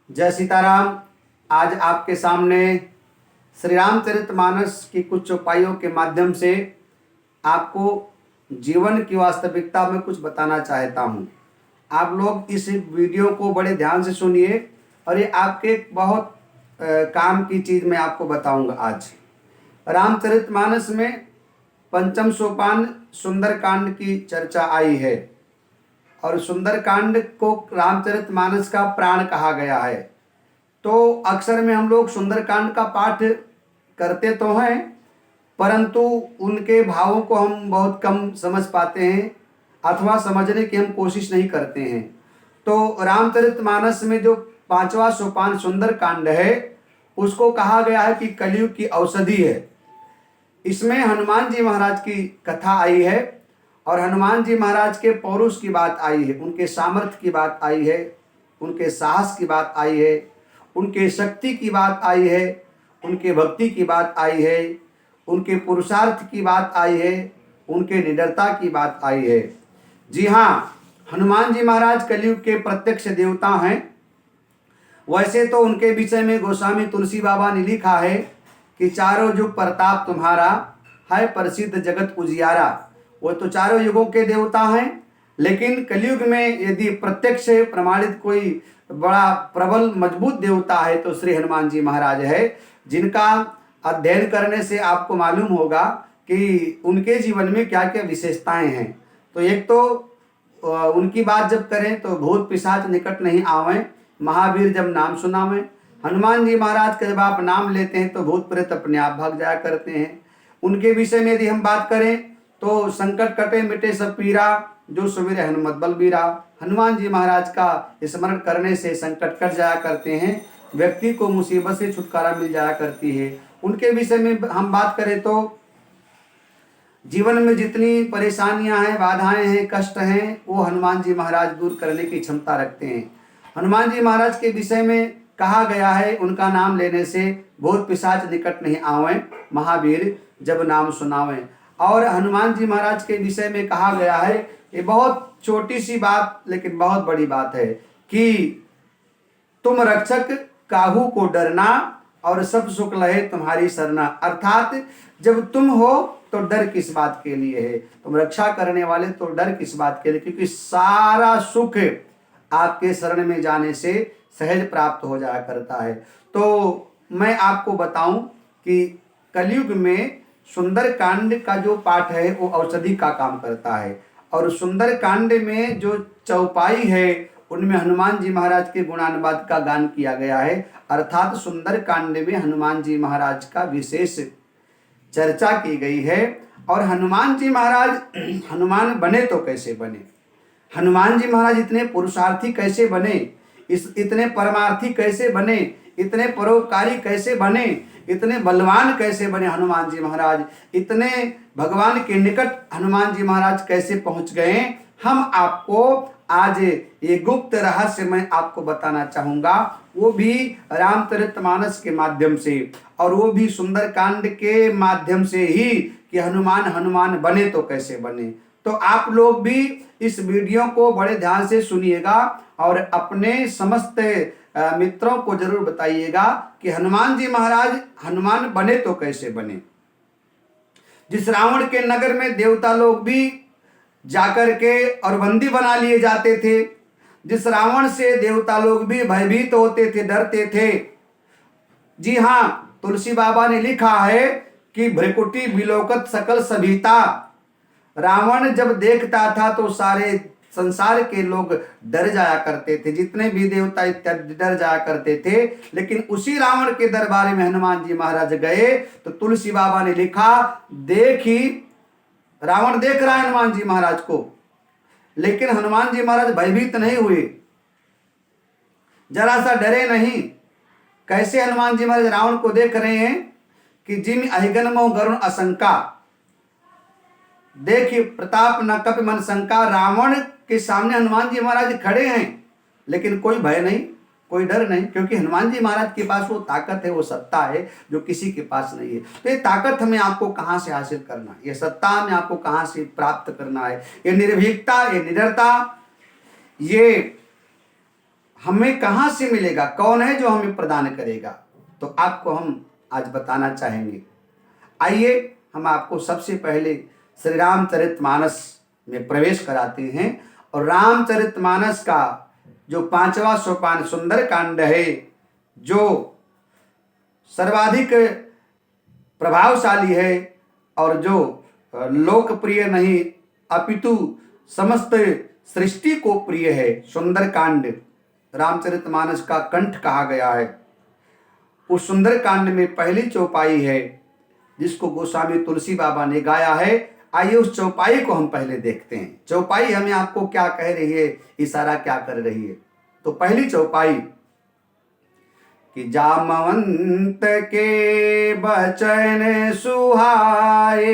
जय सीताराम। आज आपके सामने श्री रामचरितमानस की कुछ चौपाइयों के माध्यम से आपको जीवन की वास्तविकता में कुछ बताना चाहता हूँ। आप लोग इस वीडियो को बड़े ध्यान से सुनिए और ये आपके बहुत काम की चीज़ मैं आपको बताऊंगा। आज रामचरितमानस में पंचम सोपान सुंदरकांड की चर्चा आई है और सुंदरकांड को रामचरितमानस का प्राण कहा गया है। तो अक्सर में हम लोग सुंदरकांड का पाठ करते तो हैं, परंतु उनके भावों को हम बहुत कम समझ पाते हैं अथवा समझने की हम कोशिश नहीं करते हैं। तो रामचरितमानस में जो पांचवा सोपान सुंदरकांड है उसको कहा गया है कि कलयुग की औषधि है। इसमें हनुमान जी महाराज की कथा आई है और हनुमान जी महाराज के पौरुष की बात आई है, उनके सामर्थ्य की बात आई है, उनके साहस की बात आई है, उनके शक्ति की बात आई है, उनके भक्ति की बात आई है, उनके पुरुषार्थ की बात आई है, उनके निडरता की बात आई है। जी हाँ, हनुमान जी महाराज कलयुग के प्रत्यक्ष देवता हैं। वैसे तो उनके विषय में गोस्वामी तुलसी बाबा ने लिखा है कि चारों युग प्रताप तुम्हारा है प्रसिद्ध जगत उजियारा। वो तो चारों युगों के देवता हैं, लेकिन कलयुग में यदि प्रत्यक्ष प्रमाणित कोई बड़ा प्रबल मजबूत देवता है तो श्री हनुमान जी महाराज है, जिनका अध्ययन करने से आपको मालूम होगा कि उनके जीवन में क्या क्या विशेषताएं हैं। तो एक तो उनकी बात जब करें तो भूत पिशाच निकट नहीं आवें, महावीर जब नाम सुनावें। हनुमान जी महाराज का जब आप नाम लेते हैं तो भूत प्रेत अपने आप भाग जाया करते हैं। उनके विषय में यदि हम बात करें तो संकट कटे मिटे सब पीरा, जो सुमिरे हनुमत बलबीरा। हनुमान जी महाराज का स्मरण करने से संकट कट जाया करते हैं, व्यक्ति को मुसीबत से छुटकारा मिल जाया करती है। उनके विषय में हम बात करें तो जीवन में जितनी परेशानियां हैं, बाधाएं हैं, कष्ट हैं, वो हनुमान जी महाराज दूर करने की क्षमता रखते हैं। हनुमान जी महाराज के विषय में कहा गया है उनका नाम लेने से भूत पिशाच निकट नहीं आवें, महावीर जब नाम सुनावें। और हनुमान जी महाराज के विषय में कहा गया है, ये बहुत छोटी सी बात लेकिन बहुत बड़ी बात है कि तुम रक्षक काहू को डरना और सब सुख लहे तुम्हारी सरना। अर्थात जब तुम हो तो डर किस बात के लिए है, तुम रक्षा करने वाले तो डर किस बात के लिए, क्योंकि सारा सुख आपके शरण में जाने से सहज प्राप्त हो जाया करता है। तो मैं आपको बताऊं कि कलयुग में सुंदरकांड का जो पाठ है वो औषधि का काम करता है और सुंदरकांड में जो चौपाई है उनमें हनुमान जी महाराज के गुणानुवाद का गान किया गया है। अर्थात सुंदरकांड में हनुमान जी महाराज का विशेष चर्चा की गई है। और हनुमान जी महाराज हनुमान बने तो कैसे बने, हनुमान जी महाराज इतने पुरुषार्थी कैसे बने, इतने परमार्थी कैसे बने, इतने परोपकारी कैसे बने, इतने बलवान कैसे बने हनुमान जी महाराज, इतने भगवान के निकट हनुमान जी महाराज कैसे पहुंच गए, हम आपको आज ये गुप्त रहस्य मैं आपको बताना चाहूंगा, वो भी रामचरितमानस के माध्यम से और वो भी सुंदरकांड के माध्यम से ही कि हनुमान हनुमान बने तो कैसे बने। तो आप लोग भी इस वीडियो को बड़े ध्यान से सुनिएगा और अपने समस्त मित्रों को जरूर बताइएगा कि हनुमान जी महाराज हनुमान बने तो कैसे बने। जिस रावण के नगर में देवता लोग भी जाकर के और बंदी बना लिए जाते थे, जिस रावण से देवता लोग भी भयभीत होते थे, डरते थे। जी हाँ, तुलसी बाबा ने लिखा है कि भ्रिकुटी बिलोकत सकल सभीता। रावण जब देखता था तो सारे संसार के लोग डर जाया करते थे, जितने भी देवता इत्यादि डर जाया करते थे। लेकिन उसी रावण के दरबार में हनुमान जी महाराज गए तो तुलसी बाबा ने लिखा, देखी रावण देख रहा है हनुमान जी महाराज को, लेकिन हनुमान जी महाराज भयभीत नहीं हुए, जरा सा डरे नहीं। कैसे हनुमान जी महाराज रावण को देख रहे हैं कि जिम अहिगन मोह गरुण असंका, देखिए प्रताप न कपि मन शंका। रावण के सामने हनुमान जी महाराज खड़े हैं लेकिन कोई भय नहीं, कोई डर नहीं, क्योंकि हनुमान जी महाराज के पास वो ताकत है, वो सत्ता है जो किसी के पास नहीं है। तो ये ताकत हमें आपको कहां से हासिल करना है, ये सत्ता हमें आपको कहां से प्राप्त करना है, ये निर्भीकता, ये निडरता, ये हमें कहाँ से मिलेगा, कौन है जो हमें प्रदान करेगा, तो आपको हम आज बताना चाहेंगे। आइए हम आपको सबसे पहले श्री रामचरितमानस में प्रवेश कराते हैं। और रामचरितमानस का जो 5वां सोपान सुंदर कांड है, जो सर्वाधिक प्रभावशाली है और जो लोकप्रिय नहीं अपितु समस्त सृष्टि को प्रिय है, सुंदर कांड रामचरितमानस का कंठ कहा गया है। उस सुंदर कांड में पहली चौपाई है जिसको गोस्वामी तुलसी बाबा ने गाया है। आइए उस चौपाई को हम पहले देखते हैं। चौपाई हमें आपको क्या कह रही है, इशारा क्या कर रही है। तो पहली चौपाई कि जामवंत के बचन सुहाए,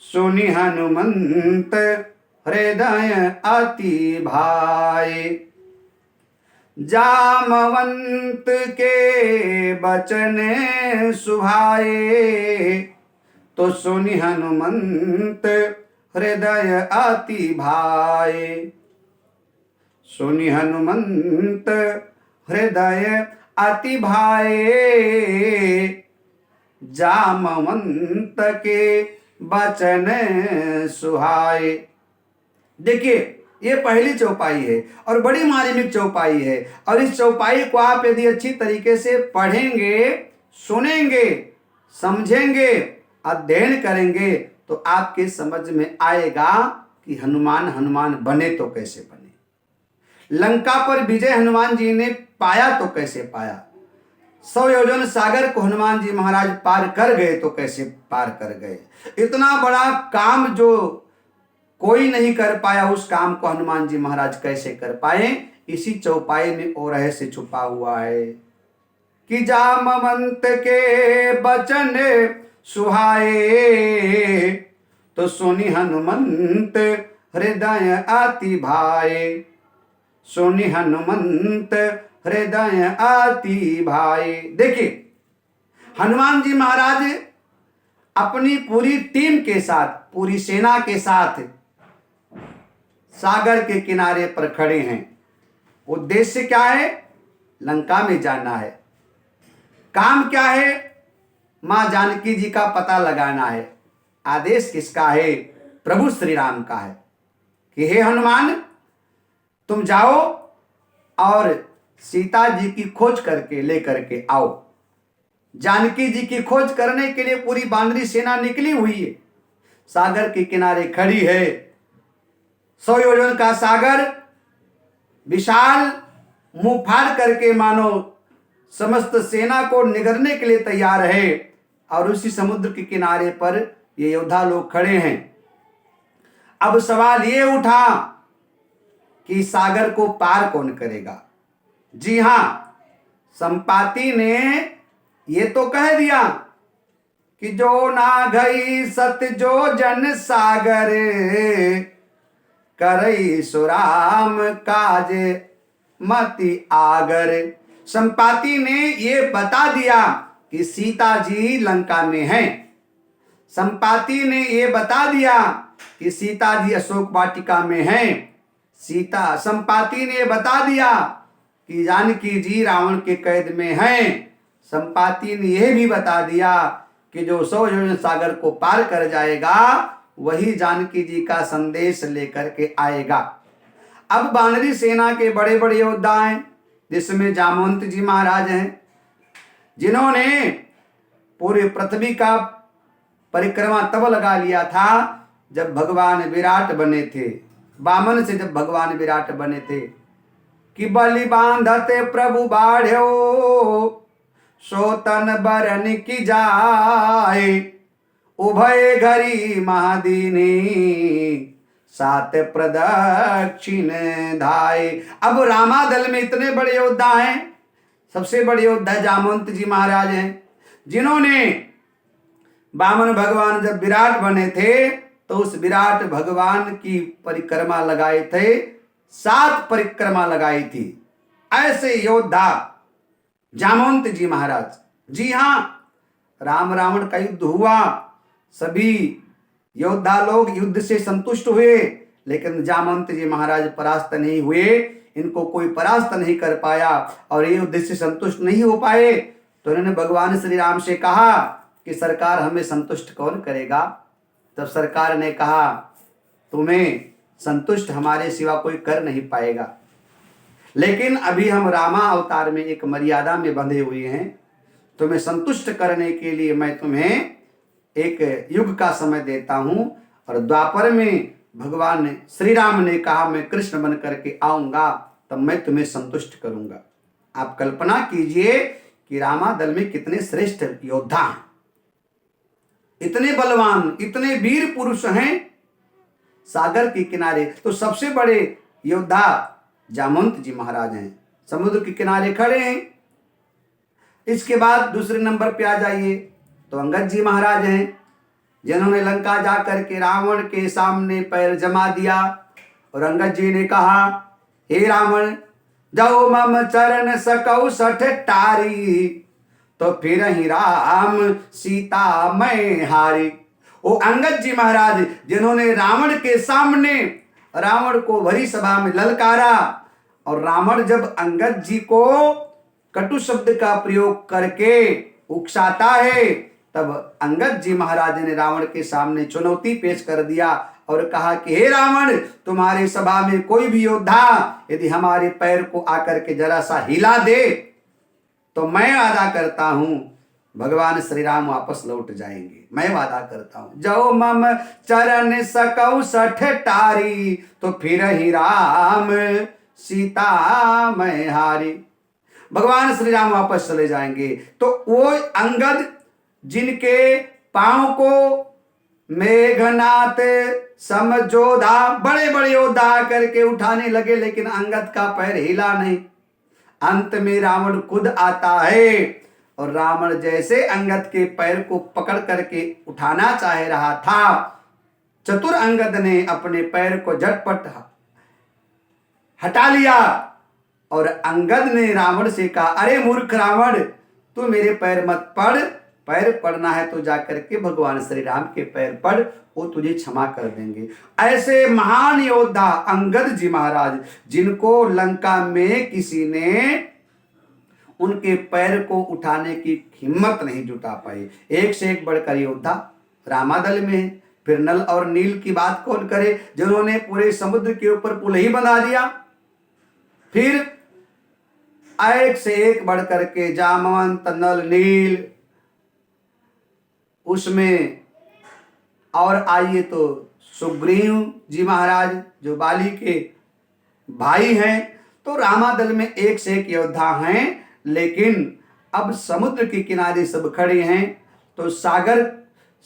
सुनि हनुमंत हृदय अति भाए। जामवंत के बचन सुहाए, तो सुनि हनुमंत हृदय अति भाए। सुनि हनुमंत हृदय अति भाए, जामवंत के बचन सुहाए। देखिए ये पहली चौपाई है और बड़ी मार्मिक चौपाई है। और इस चौपाई को आप यदि अच्छी तरीके से पढ़ेंगे, सुनेंगे, समझेंगे, अध्ययन करेंगे तो आपके समझ में आएगा कि हनुमान हनुमान बने तो कैसे बने, लंका पर विजय हनुमान जी ने पाया तो कैसे पाया, 100 योजन सागर को हनुमान जी महाराज पार कर गए तो कैसे पार कर गए। इतना बड़ा काम जो कोई नहीं कर पाया, उस काम को हनुमान जी महाराज कैसे कर पाए, इसी चौपाई में वो रहस्य छुपा हुआ है। कि जामवंत के बचन सुहाए, तो सुनि हनुमंत हृदय अति भाए। सुनि हनुमंत हृदय अति भाए। देखिए हनुमान जी महाराज अपनी पूरी टीम के साथ, पूरी सेना के साथ सागर के किनारे पर खड़े हैं। उद्देश्य क्या है, लंका में जाना है। काम क्या है, मां जानकी जी का पता लगाना है। आदेश किसका है, प्रभु श्री राम का है कि हे हनुमान तुम जाओ और सीता जी की खोज करके लेकर के आओ। जानकी जी की खोज करने के लिए पूरी बानरी सेना निकली हुई है, सागर के किनारे खड़ी है। 100 योजन का सागर विशाल मुंह फाड़ करके मानो समस्त सेना को निगरने के लिए तैयार है। और उसी समुद्र के किनारे पर ये योद्धा लोग खड़े हैं। अब सवाल ये उठा कि सागर को पार कौन करेगा। जी हां, संपाति ने ये तो कह दिया कि जो ना गई सत जो जन सागर, करई सुराम काज मति आगर। संपाति ने ये बता दिया कि सीता जी लंका में हैं। संपाति ने ये बता दिया कि सीता जी अशोक वाटिका में हैं। संपाति ने बता दिया कि जानकी जी रावण के कैद में हैं। संपाति ने यह भी बता दिया कि जो 100 योजन सागर को पार कर जाएगा वही जानकी जी का संदेश लेकर के आएगा। अब बानरी सेना के बड़े बड़े योद्धा हैं, जिसमें जामवंत जी महाराज हैं, जिन्होंने पूरे पृथ्वी का परिक्रमा तब लगा लिया था जब भगवान विराट बने थे। वामन से जब भगवान विराट बने थे कि बलि बांधते प्रभु बाढ़ो, सोतन बरन की जाए, उभय घरी महादीनी, सात प्रदक्षिण धाये। अब रामादल में इतने बड़े योद्धा हैं, सबसे बड़े योद्धा जामवंत जी महाराज हैं, जिन्होंने वामन भगवान जब विराट बने थे तो उस विराट भगवान की परिक्रमा लगाए थे, 7 परिक्रमा लगाई थी। ऐसे योद्धा जामवंत जी महाराज। जी हां, राम रावण का युद्ध हुआ, सभी योद्धा लोग युद्ध से संतुष्ट हुए, लेकिन जामवंत जी महाराज परास्त नहीं हुए। इनको कोई परास्त नहीं कर पाया और ये उद्देश्य संतुष्ट नहीं हो पाए, तो उन्होंने भगवान श्री राम से कहा कि सरकार हमें संतुष्ट कौन करेगा। तब सरकार ने कहा तुम्हें संतुष्ट हमारे सिवा कोई कर नहीं पाएगा, लेकिन अभी हम रामा अवतार में एक मर्यादा में बंधे हुए हैं। तुम्हें संतुष्ट करने के लिए मैं तुम्हें एक युग का समय देता हूं, और द्वापर में भगवान श्री राम ने कहा मैं कृष्ण बन करके आऊंगा, तब मैं तुम्हें संतुष्ट करूंगा। आप कल्पना कीजिए कि रामादल में कितने श्रेष्ठ योद्धा हैं, इतने बलवान, इतने वीर पुरुष हैं। सागर के किनारे तो सबसे बड़े योद्धा जामवंत जी महाराज हैं, समुद्र के किनारे खड़े हैं। इसके बाद दूसरे नंबर पे आ जाइए तो अंगद जी महाराज हैं, जिन्होंने लंका जाकर के रावण के सामने पैर जमा दिया और अंगद जी ने कहा हे रावण जाओ मम चरण सकौ सठ टारी, तो फिर ही राम सीता मैं हारी। वो अंगद जी महाराज जिन्होंने रावण के सामने रावण को भरी सभा में ललकारा, और रावण जब अंगद जी को कटु शब्द का प्रयोग करके उकसाता है, तब अंगद जी महाराज ने रावण के सामने चुनौती पेश कर दिया और कहा कि हे रावण, तुम्हारी सभा में कोई भी योद्धा यदि हमारे पैर को आकर के जरा सा हिला दे तो मैं वादा करता हूं भगवान श्री राम वापस लौट जाएंगे। मैं वादा करता हूं जो मम चरण सकौ सठ टारी, तो फिर ही राम सीता मैं हारी। भगवान श्री राम वापस चले जाएंगे। तो वो अंगद जिनके पांव को मेघनाथ समझोधा बड़े बड़े योद्धा करके उठाने लगे, लेकिन अंगद का पैर हिला नहीं। अंत में रावण खुद आता है, और रावण जैसे अंगद के पैर को पकड़ करके उठाना चाह रहा था, चतुर अंगद ने अपने पैर को झटपट हटा लिया, और अंगद ने रावण से कहा अरे मूर्ख रावण, तू मेरे पैर मत पड़, पैर पड़ना है तो जाकर के भगवान श्री राम के पैर पड़, वो तुझे क्षमा कर देंगे। ऐसे महान योद्धा अंगद जी महाराज, जिनको लंका में किसी ने उनके पैर को उठाने की हिम्मत नहीं जुटा पाई। एक से एक बढ़कर योद्धा रामादल में है। फिर नल और नील की बात कौन करे, जिन्होंने पूरे समुद्र के ऊपर पुल ही बना दिया। फिर एक से एक बढ़कर के जामवंत, नल, नील, उसमें और आइए तो सुग्रीव जी महाराज जो बाली के भाई हैं। तो रामादल में एक से एक योद्धा हैं, लेकिन अब समुद्र के किनारे सब खड़े हैं। तो सागर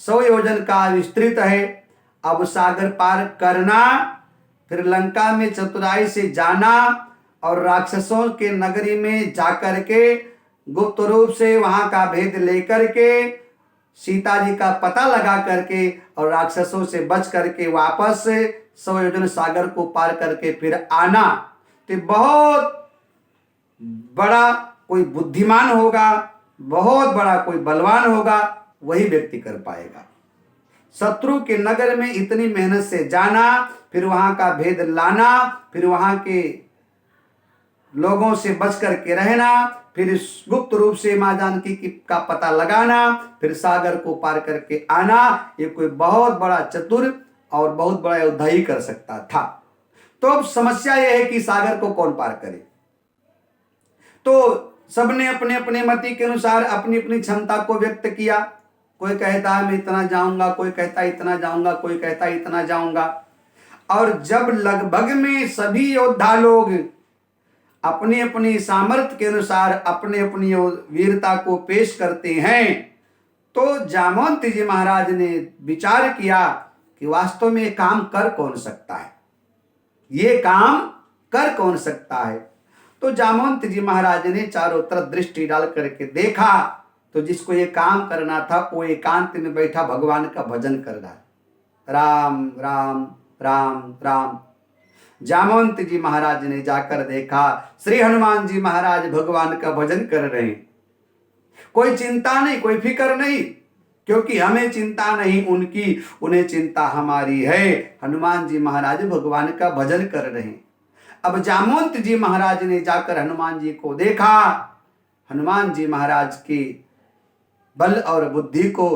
100 योजन का विस्तृत है। अब सागर पार करना, फिर लंका में चतुराई से जाना, और राक्षसों के नगरी में जाकर के गुप्त रूप से वहां का भेद लेकर के सीता जी का पता लगा करके और राक्षसों से बच करके वापस 100 योजन सागर को पार करके फिर आना, तो बहुत बड़ा कोई बुद्धिमान होगा, बहुत बड़ा कोई बलवान होगा, वही व्यक्ति कर पाएगा। शत्रु के नगर में इतनी मेहनत से जाना, फिर वहां का भेद लाना, फिर वहां के लोगों से बच करके रहना, फिर गुप्त रूप से मां जानकी का पता लगाना, फिर सागर को पार करके आना, ये कोई बहुत बड़ा चतुर और बहुत बड़ा योद्धा ही कर सकता था। तो अब समस्या यह है कि सागर को कौन पार करे। तो सबने अपने अपने मति के अनुसार अपनी अपनी क्षमता को व्यक्त किया। कोई कहता है मैं इतना जाऊंगा, कोई कहता है इतना जाऊंगा, कोई कहता है इतना जाऊंगा। और जब लगभग में सभी योद्धा लोग अपनी अपनी सामर्थ्य के अनुसार अपने अपनी वीरता को पेश करते हैं, तो जामवंत जी महाराज ने विचार किया कि वास्तव में ये काम कर कौन सकता है, ये काम कर कौन सकता है। तो जामवंत जी महाराज ने चारों तरफ दृष्टि डाल करके देखा, तो जिसको ये काम करना था वो एकांत में बैठा भगवान का भजन कर रहा है। राम राम राम राम। जामवंत जी महाराज ने जाकर देखा श्री हनुमान जी महाराज भगवान का भजन कर रहे हैं। कोई चिंता नहीं, कोई फिक्र नहीं, क्योंकि हमें चिंता नहीं उनकी, उन्हें चिंता हमारी है। हनुमान जी महाराज भगवान का भजन कर रहे हैं। अब जामवंत जी महाराज ने जाकर हनुमान जी को देखा। हनुमान जी महाराज की बल और बुद्धि को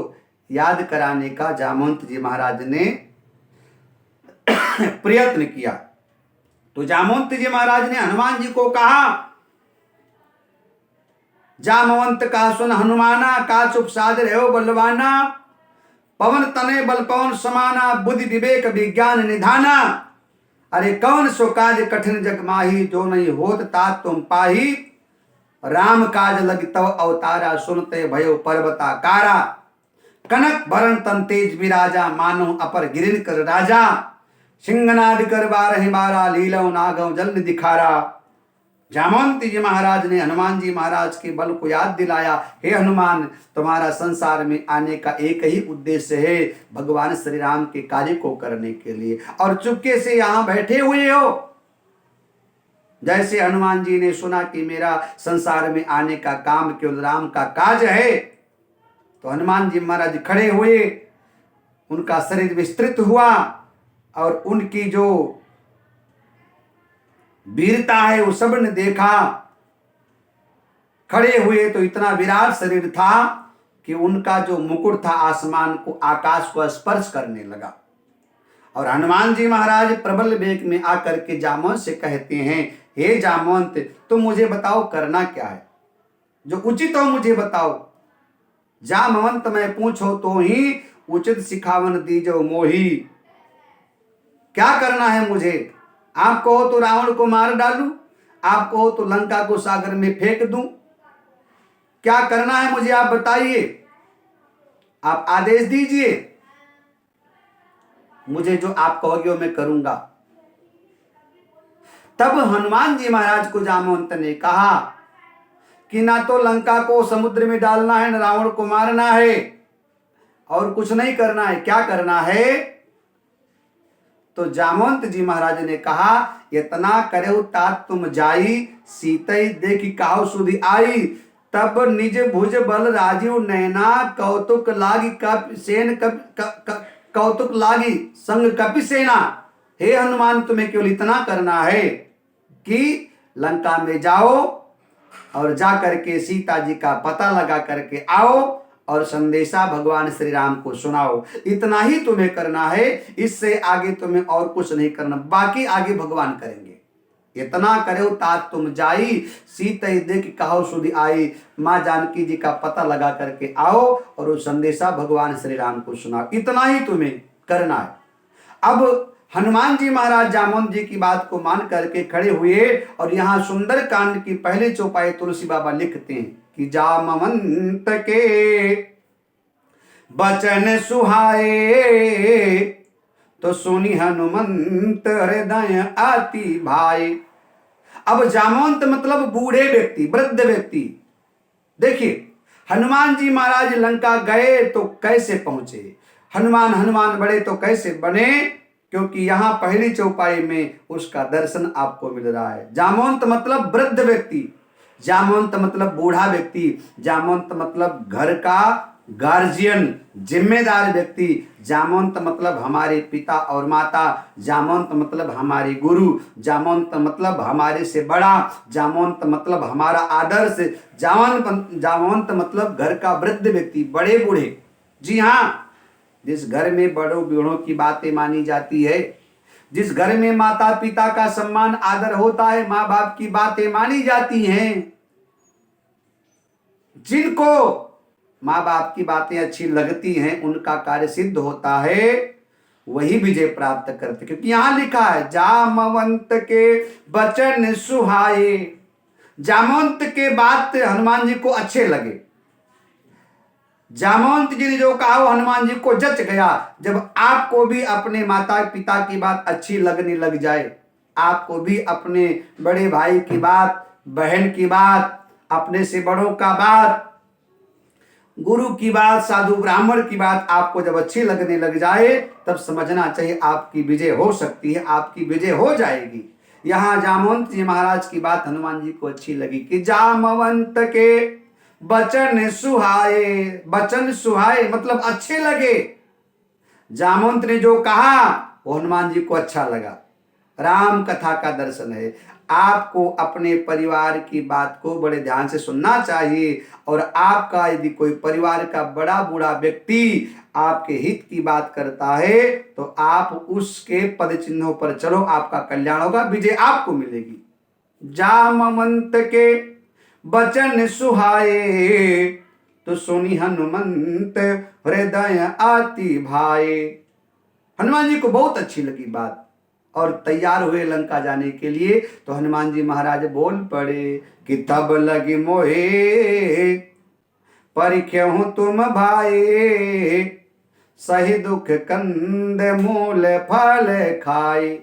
याद कराने का जामवंत जी महाराज ने प्रयत्न किया। तो जामवंत जी महाराज ने हनुमान जी को कहा, जामवंत का सुन हनुमाना, का चुप साध रहो बलवाना, पवन तने बल पवन समाना, बुद्धि विवेक विज्ञान निधाना। अरे कौन सो काज कठिन जग माही, जो नहीं होत तात तुम पाही, राम काज लग तव अवतारा, सुनते भयो पर्वताकारा। कनक भरण तन तेज विराजा, मानो अपर गिरिन कर राजा, सिंहनाद कर बारहि बारा, लीलौ नागौ जल्द दिखारा। जामवंत जी महाराज ने हनुमान जी महाराज के बल को याद दिलाया, हे हनुमान, तुम्हारा संसार में आने का एक ही उद्देश्य है, भगवान श्री राम के कार्य को करने के लिए, और चुपके से यहां बैठे हुए हो। जैसे हनुमान जी ने सुना कि मेरा संसार में आने का काम केवल राम का काज है, तो हनुमान जी महाराज खड़े हुए, उनका शरीर विस्तृत हुआ और उनकी जो वीरता है वो सब ने देखा। खड़े हुए तो इतना विराट शरीर था कि उनका जो मुकुट था आसमान को, आकाश को स्पर्श करने लगा। और हनुमान जी महाराज प्रबल वेग में आकर के जामवंत से कहते हैं, हे जामवंत, तुम मुझे बताओ करना क्या है, जो उचित हो मुझे बताओ। जामवंत मैं पूछो तो ही उचित सिखावन दीजो मोही। क्या करना है मुझे? आप कहो तो रावण को मार डालूं, आप कहो तो लंका को सागर में फेंक दूं, क्या करना है मुझे आप बताइए, आप आदेश दीजिए, मुझे जो आप कहोगे वो मैं करूंगा। तब हनुमान जी महाराज को जामवंत ने कहा कि ना तो लंका को समुद्र में डालना है, ना रावण को मारना है, और कुछ नहीं करना है। क्या करना है? तो जामवंत जी महाराज ने कहा, इतना करे तात तुम जाई, सीतई देखी काहु सुधि आई, तब निज भुज बल राजीव नैना, कौतुक लागी कपि सेन कौतुक लागी संग कपि सेना। हे हनुमान, तुम्हें केवल इतना करना है कि लंका में जाओ और जा करके सीता जी का पता लगा करके आओ और संदेशा भगवान श्री राम को सुनाओ। इतना ही तुम्हें करना है, इससे आगे तुम्हें और कुछ नहीं करना, बाकी आगे भगवान करेंगे। इतना करो तात तुम जाई, सीतई देख कहो सुधि आई। माँ जानकी जी का पता लगा करके आओ और वो संदेशा भगवान श्री राम को सुनाओ, इतना ही तुम्हें करना है। अब हनुमान जी महाराज जामवंत जी की बात को मान करके खड़े हुए, और यहाँ सुंदर कांड की पहले चौपाई तुलसी बाबा लिखते हैं कि जामवंत के बचन सुहाए, तो सुनी हनुमंत हृदय आती भाई। अब जामवंत मतलब बूढ़े व्यक्ति, वृद्ध व्यक्ति। देखिए हनुमान जी महाराज लंका गए तो कैसे पहुंचे, हनुमान बड़े तो कैसे बने, क्योंकि यहां पहली चौपाई में उसका दर्शन आपको मिल रहा है। जामवंत मतलब वृद्ध व्यक्ति, जामवंत मतलब बूढ़ा व्यक्ति, जामवंत मतलब घर का गार्जियन, जिम्मेदार व्यक्ति, जामवंत मतलब हमारे पिता और माता, जामवंत मतलब हमारे गुरु, जामवंत मतलब हमारे से बड़ा, जामवंत मतलब हमारा आदर्श, जामवंत मतलब घर का वृद्ध व्यक्ति, बड़े बूढ़े। जी हाँ, जिस घर में बड़ों बूढ़ों की बातें मानी जाती है, जिस घर में माता पिता का सम्मान आदर होता है, माँ बाप की बातें मानी जाती हैं, जिनको माँ बाप की बातें अच्छी लगती हैं, उनका कार्य सिद्ध होता है, वही विजय प्राप्त करते। क्योंकि यहां लिखा है जामवंत के बचन सुहाए। जामवंत के बात हनुमान जी को अच्छे लगे, जामवंत जी ने जो कहा वो हनुमान जी को जच गया। जब आपको भी अपने माता पिता की बात अच्छी लगने लग जाए, आपको भी अपने बड़े भाई की बात, बहन की बात, अपने से बड़ों का बात, गुरु की बात, साधु ब्राह्मण की बात आपको जब अच्छी लगने लग जाए, तब समझना चाहिए आपकी विजय हो सकती है, आपकी विजय हो जाएगी। यहां जामवंत जी महाराज की बात हनुमान जी को अच्छी लगी कि जामवंत के बचन सुहाए। बचन सुहाए मतलब अच्छे लगे। जामवंत ने जो कहा वो हनुमान जी को अच्छा लगा। राम कथा का दर्शन है। आपको अपने परिवार की बात को बड़े ध्यान से सुनना चाहिए और आपका यदि कोई परिवार का बड़ा बूढ़ा व्यक्ति आपके हित की बात करता है तो आप उसके पद चिन्हों पर चलो, आपका कल्याण होगा, विजय आपको मिलेगी। जामवंत के बचन सुहाए तो सुनी हनुमंत हृदय आती भाए। हनुमान जी को बहुत अच्छी लगी बात और तैयार हुए लंका जाने के लिए। तो हनुमान जी महाराज बोल पड़े कि तब लगी मोहे परिख्यहु तुम भाई, सही दुख कंद मूल फल खाए।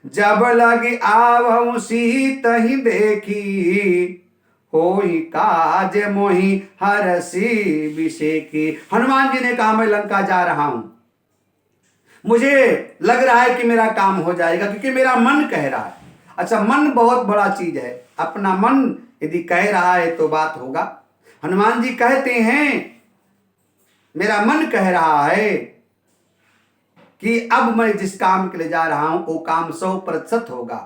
जब लगी आवहु सीत ही देखी, होई काज मोहि हरसी विषेकी। हनुमान जी ने कहा मैं लंका जा रहा हूं, मुझे लग रहा है कि मेरा काम हो जाएगा क्योंकि मेरा मन कह रहा है। अच्छा, मन बहुत बड़ा चीज है, अपना मन यदि कह रहा है तो बात होगा। हनुमान जी कहते हैं मेरा मन कह रहा है कि अब मैं जिस काम के लिए जा रहा हूं वो काम 100% होगा।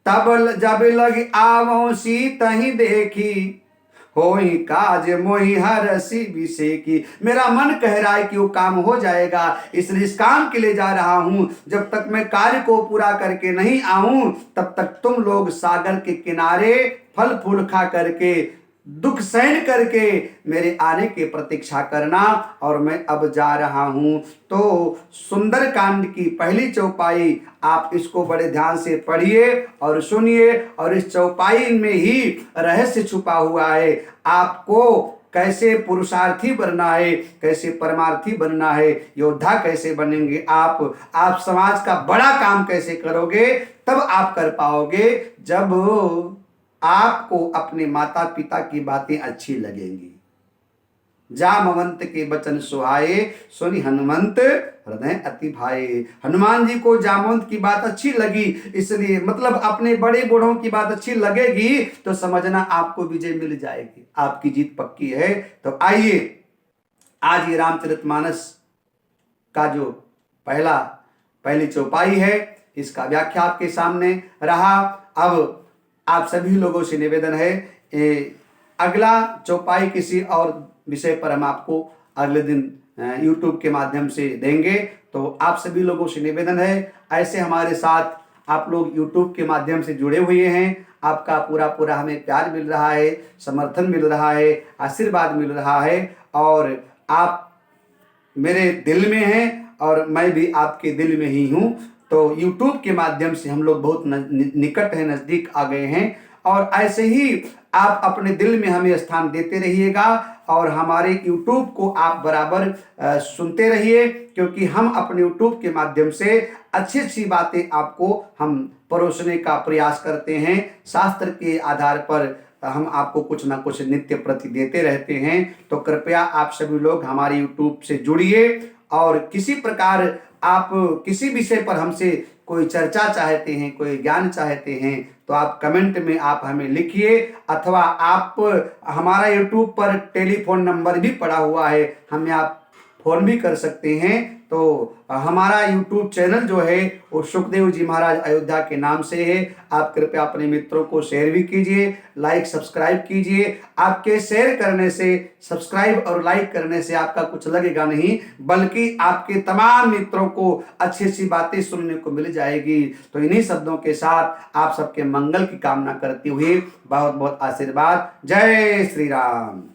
तब जब लगी आवो सीत ही देखी, होई काज मोहि हरसी विषेकी। मेरा मन कह रहा है कि वो काम हो जाएगा, इसलिए इस काम के लिए जा रहा हूं। जब तक मैं कार्य को पूरा करके नहीं आऊं तब तक तुम लोग सागर के किनारे फल फूल खा करके दुख सहन करके मेरे आने की प्रतीक्षा करना। और मैं अब जा रहा हूं। तो सुंदर कांड की पहली चौपाई आप इसको बड़े ध्यान से पढ़िए और सुनिए, और इस चौपाई में ही रहस्य छुपा हुआ है। आपको कैसे पुरुषार्थी बनना है, कैसे परमार्थी बनना है, योद्धा कैसे बनेंगे आप समाज का बड़ा काम कैसे करोगे, तब आप कर पाओगे जब आपको अपने माता पिता की बातें अच्छी लगेंगी। जामवंत के वचन सुहाए सुनि हनुमंत हृदय अति भाए। हनुमान जी को जामवंत की बात अच्छी लगी, इसलिए मतलब अपने बड़े बूढ़ों की बात अच्छी लगेगी तो समझना आपको विजय मिल जाएगी, आपकी जीत पक्की है। तो आइए आज ये रामचरितमानस का जो पहली चौपाई है इसका व्याख्या आपके सामने रहा। अब आप सभी लोगों से निवेदन है, अगला चौपाई किसी और विषय पर हम आपको अगले दिन YouTube के माध्यम से देंगे। तो आप सभी लोगों से निवेदन है, ऐसे हमारे साथ आप लोग YouTube के माध्यम से जुड़े हुए हैं, आपका पूरा हमें प्यार मिल रहा है, समर्थन मिल रहा है, आशीर्वाद मिल रहा है, और आप मेरे दिल में हैं और मैं भी आपके दिल में ही हूँ। तो YouTube के माध्यम से हम लोग बहुत निकट हैं, नज़दीक आ गए हैं, और ऐसे ही आप अपने दिल में हमें स्थान देते रहिएगा और हमारे YouTube को आप बराबर सुनते रहिए, क्योंकि हम अपने YouTube के माध्यम से अच्छी बातें आपको हम परोसने का प्रयास करते हैं। शास्त्र के आधार पर हम आपको कुछ ना कुछ नित्य प्रति देते रहते हैं। तो कृपया आप सभी लोग हमारे YouTube से जुड़िए, और किसी प्रकार आप किसी विषय पर हमसे कोई चर्चा चाहते हैं, कोई ज्ञान चाहते हैं, तो आप कमेंट में आप हमें लिखिए, अथवा आप हमारा YouTube पर टेलीफोन नंबर भी पड़ा हुआ है, हमें आप फोन भी कर सकते हैं। तो हमारा YouTube चैनल जो है वो सुखदेव जी महाराज अयोध्या के नाम से है। आप कृपया अपने मित्रों को शेयर भी कीजिए, लाइक सब्सक्राइब कीजिए। आपके शेयर करने से, सब्सक्राइब और लाइक करने से आपका कुछ लगेगा नहीं, बल्कि आपके तमाम मित्रों को अच्छी बातें सुनने को मिल जाएगी। तो इन्हीं शब्दों के साथ आप सबके मंगल की कामना करते हुए बहुत बहुत आशीर्वाद। जय श्री राम।